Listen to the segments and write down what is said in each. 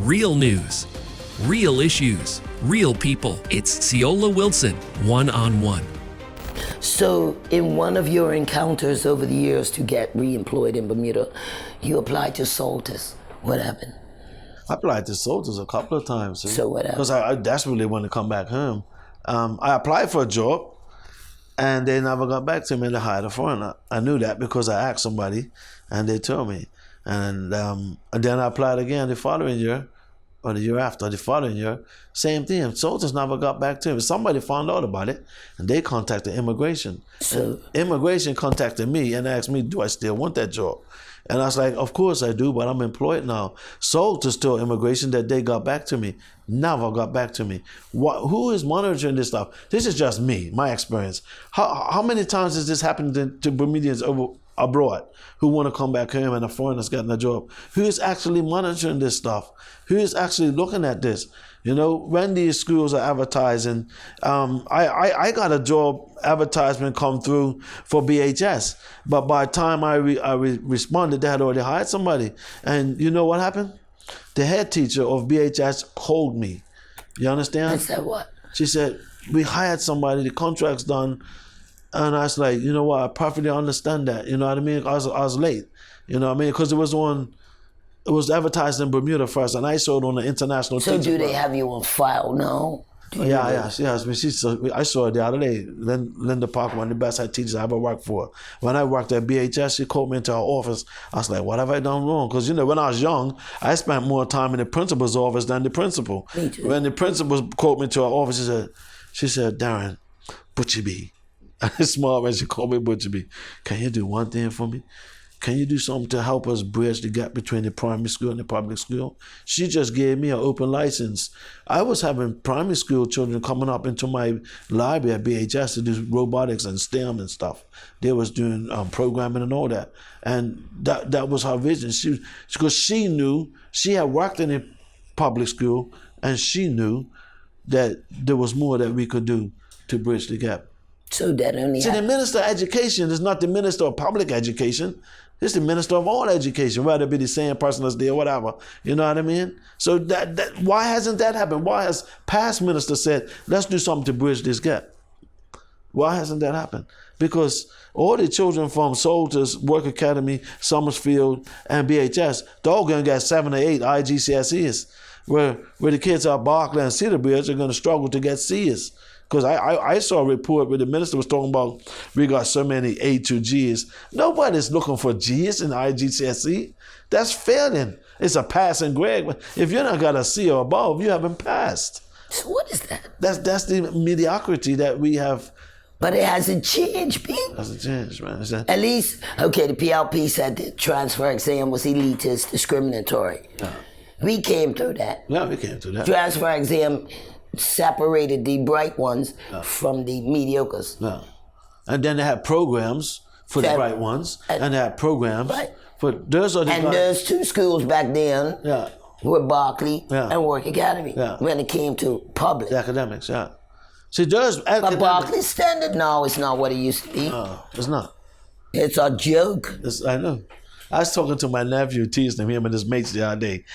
Real news, real issues, real people. It's Ceola Wilson, one-on-one. So in one of your encounters over the years to get re-employed in Bermuda, you applied to Soltis. What happened? I applied to Soltis a couple of times. So what happened? Because I desperately wanted to come back home. I applied for a job, and they never got back to me and they hired a foreigner. I knew that because I asked somebody, and they told me. And then I applied again the following year, or the year after, the following year, same thing. Soltis never got back to me. Somebody found out about it, and they contacted immigration. So immigration contacted me and asked me, do I still want that job? And I was like, of course I do, but I'm employed now. Soltis told immigration that they got back to me. Never got back to me. Who is monitoring this stuff? This is just me, my experience. How many times has this happened to Bermudians abroad who want to come back home and a foreigner's gotten a job? Who is actually monitoring this stuff? Who is actually looking at this? You know, when these schools are advertising, I got a job advertisement come through for BHS, but by the time I responded, they had already hired somebody. And you know what happened? The head teacher of BHS called me. You understand? I said what? She said, we hired somebody, the contract's done. And I was like, you know what, I perfectly understand that. You know what I mean? I was late. You know what I mean? Because it was advertised in Bermuda first, and I saw it on the international. So do they have you on file now? Yeah. I mean, I saw it the other day. Linda Parker, one of the best head teachers I ever worked for. When I worked at BHS, she called me into her office. I was like, what have I done wrong? Because, you know, when I was young, I spent more time in the principal's office than the principal. Me too. When the principal called me to her office, she said, Darren, Butchie B. Smart when she called me Butchie B. Can you do one thing for me? Can you do something to help us bridge the gap between the primary school and the public school? She just gave me an open license. I was having primary school children coming up into my library at BHS to do robotics and STEM and stuff. They was doing programming and all that. And that was her vision. Because she knew, she had worked in a public school, and she knew that there was more that we could do to bridge the gap. So that only See, the Minister of Education is not the Minister of Public Education. It's the Minister of all education, whether it be the same person as there or whatever. You know what I mean? So why hasn't that happened? Why has past ministers said, let's do something to bridge this gap? Why hasn't that happened? Because all the children from Soltis, Work Academy, Summersfield, and BHS, they're all going to get 7 or 8 IGCSEs, where the kids at Berkeley and Cedarbridge are going to struggle to get C's. Because I saw a report where the minister was talking about we got so many A to G's. Nobody's looking for G's in IGCSE. That's failing. It's a passing grade. If you not got a C or above, you haven't passed. So what is that? That's the mediocrity that we have. But it hasn't changed, Pete. It hasn't changed, man. At least, okay, the PLP said the transfer exam was elitist, discriminatory. Yeah. We came through that. Yeah, we came through that. Transfer exam separated the bright ones from the mediocres. Yeah. And then they had programs for the bright ones, and they had programs for those are the And there's 2 schools back then were Berkeley and Work Academy when it came to public. The academics, yeah. See, there's but Berkeley's standard now is not what it used to be. No, it's not. It's a joke. I know. I was talking to my nephew, teasing him and his mates the other day.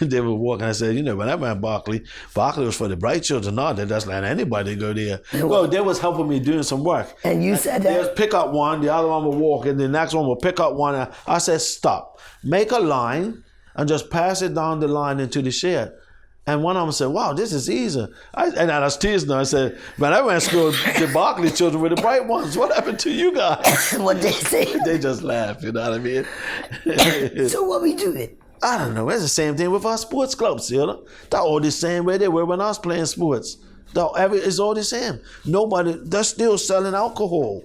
They were walking. I said, you know, when I went to Berkeley was for the bright children. Now that that's letting anybody go there. Well, they was helping me doing some work. And you said that? They would pick up one, the other one would walk, and the next one would pick up one. I said, stop. Make a line and just pass it down the line into the shed. And one of them said, wow, this is easy. And I was teasing them. I said, when I went to school, the Berkeley children were the bright ones. What happened to you guys? What they say? They just laugh, you know what I mean? So what we doing? I don't know. It's the same thing with our sports clubs, you know? They're all the same way they were when I was playing sports. It's all the same. They're still selling alcohol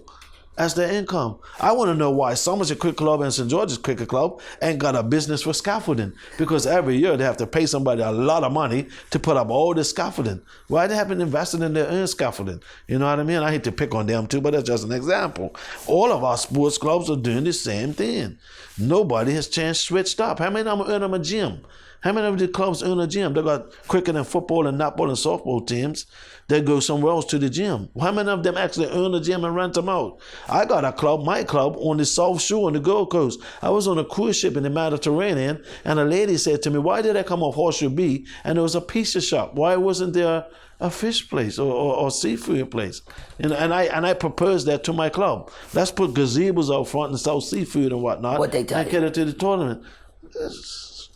as their income. I want to know why Somerset Cricket Club and St. George's Cricket Club ain't got a business for scaffolding, because every year they have to pay somebody a lot of money to put up all this scaffolding. Why they haven't invested in their own scaffolding? You know what I mean? I hate to pick on them too, but that's just an example. All of our sports clubs are doing the same thing. Nobody has switched up. How many of them earn them a gym? How many of the clubs own a gym? They got cricket and football and netball and softball teams. They go somewhere else to the gym. How many of them actually own a gym and rent them out? I got a club, my club, on the South Shore on the Gold Coast. I was on a cruise ship in the Mediterranean, and a lady said to me, why did I come off Horseshoe Bee and there was a pizza shop? Why wasn't there a fish place or seafood place? And I proposed that to my club. Let's put gazebos out front and sell seafood and whatnot. What they tell and you? get it to the tournament.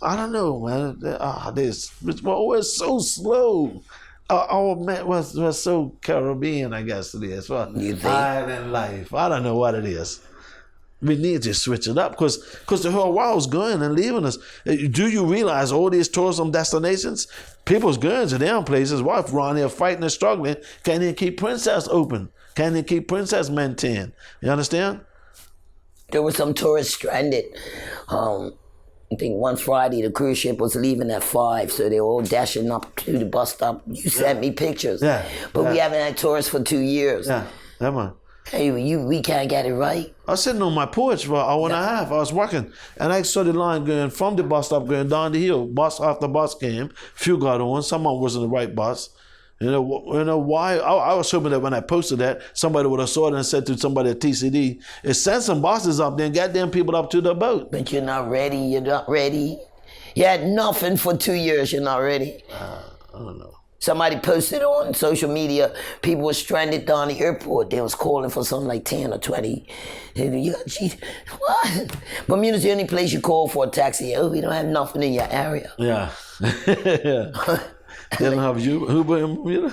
I don't know, man. It's always so slow. Our man was so Caribbean, I guess it is. Well, You think? island life. I don't know what it is. We need to switch it up because the whole world's going and leaving us. Do you realize all these tourism destinations, people's going to them places, wife around here fighting and struggling, can't even keep Princess open, can't even keep Princess maintained. You understand? There were some tourists stranded. I think one Friday the cruise ship was leaving at 5, so they were all dashing up to the bus stop. You sent me pictures. Yeah. But we Yeah. haven't had tourists for 2 years. Yeah, that one. Hey, we can't get it right. I was sitting on my porch for an hour and a half. I was working, and I saw the line going from the bus stop going down the hill. Bus after bus came. Few got on. Someone wasn't the right bus. You know why? I was hoping that when I posted that, somebody would have saw it and said to somebody at TCD, send some buses up there and get them people up to the boat. But you're not ready. You're not ready. You had nothing for 2 years. You're not ready. I don't know. Somebody posted on social media, people were stranded down the airport. They was calling for something like 10 or 20. What? Bermuda's the only place you call for a taxi. Oh, we don't have nothing in your area. Yeah. Yeah. They don't have Uber in Bermuda?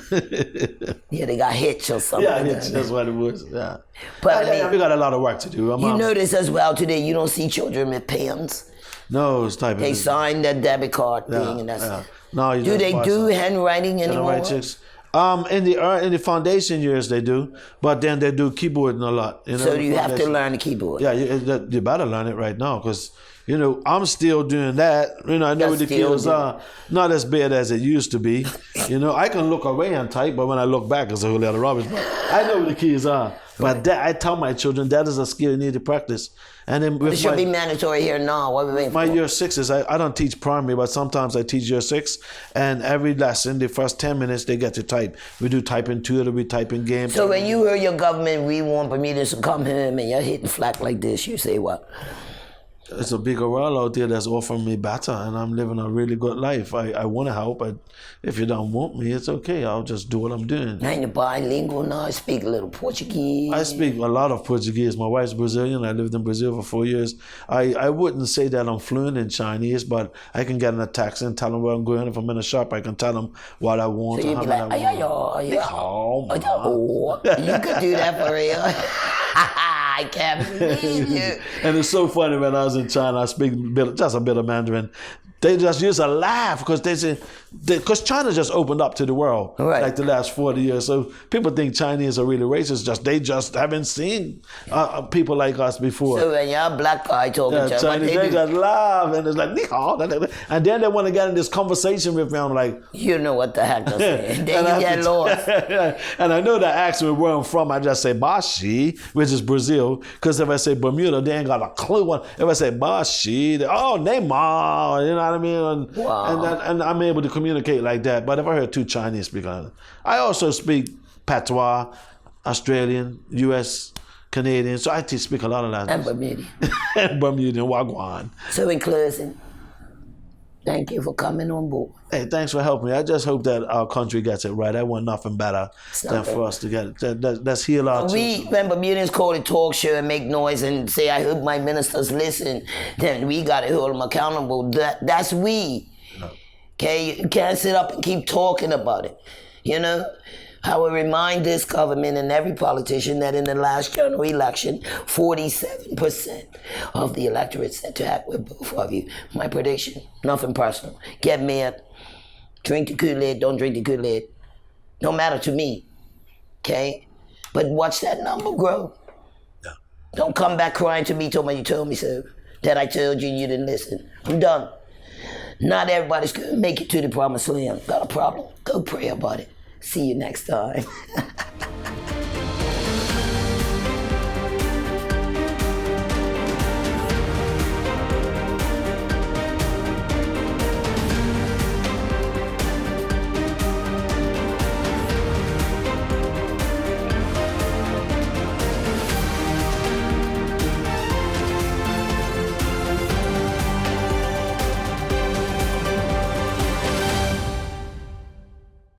Yeah, they got hitched or something. Yeah, like that. that's what it was. Yeah. But I mean, we got a lot of work to do. you notice as well today, you don't see children with pens. No, it's typing. They sign that debit card thing, Yeah, and that's. yeah. No, you Do just they buy do some. handwriting anymore? Right, chicks. In the foundation years they do, but then they do keyboarding a lot. You know, So you have to foundation. learn the keyboard. Yeah, you better learn it right now because, I'm still doing that. I know You're what the still keys doing are. Not as bad as it used to be. I can look away and type, but when I look back, it's a whole lot of rubbish. But I know what the keys are. But that, I tell my children that is a skill you need to practice. And then It with should be mandatory here now. What are we waiting my for? year sixes, I don't teach primary, but sometimes I teach year 6. And every lesson, the first 10 minutes, they get to type. We do typing tutor, we typing games. So when you hear your government, we want Bermudans to come here and you're hitting flack like this, you say what? It's a bigger world out there that's offering me better, and I'm living a really good life. I want to help, but if you don't want me, it's okay. I'll just do what I'm doing. Now you're bilingual now, I speak a little Portuguese. I speak a lot of Portuguese. My wife's Brazilian. I lived in Brazil for 4 years. I wouldn't say that I'm fluent in Chinese, but I can get in a taxi and tell them where I'm going. If I'm in a shop, I can tell them what I want. So or you'd how be many like, I want. oh, you could do that for real. I can't believe you. And it's so funny when I was in China, I speak just a bit of Mandarin. They just used to laugh because they say, because China just opened up to the world Right. like the last 40 years. So people think Chinese are really racist. They just haven't seen people like us before. So when you're a black guy talking Yeah, to Chinese, what they they do, just laugh and it's like, "Ni hao," and then they want to get in this conversation with me. I'm like, you know what the heck they're saying. Then and you get lost. And I know that ask me where I'm from, I just say Bashi, which is Brazil. Because if I say Bermuda, they ain't got a clue. If I say Bashi, Neymar, you know what I mean? Wow. And I'm able to communicate like that. But if I heard 2 Chinese speakers, I also speak Patois, Australian, US, Canadian. So I speak a lot of And languages. Bermuda. Bermudian, Wagwan. So in closing, thank you for coming on board. Hey, thanks for helping me. I just hope that our country gets it right. I want nothing better than for us to get it. Let's heal our children. When Bermudians call it talk show and make noise and say, I hope my ministers listen, then we got to hold them accountable. That's we. Okay? You can't sit up and keep talking about it. I will remind this government and every politician that in the last general election, 47% of the electorate said to act with both of you. My prediction, nothing personal. Get mad, drink the Kool-Aid, don't drink the Kool-Aid. Don't matter to me, okay? But watch that number grow. Yeah. Don't come back crying to me, you told me so. That I told you, you didn't listen. I'm done. Not everybody's gonna make it to the promised land. Got a problem? Go pray about it. See you next time.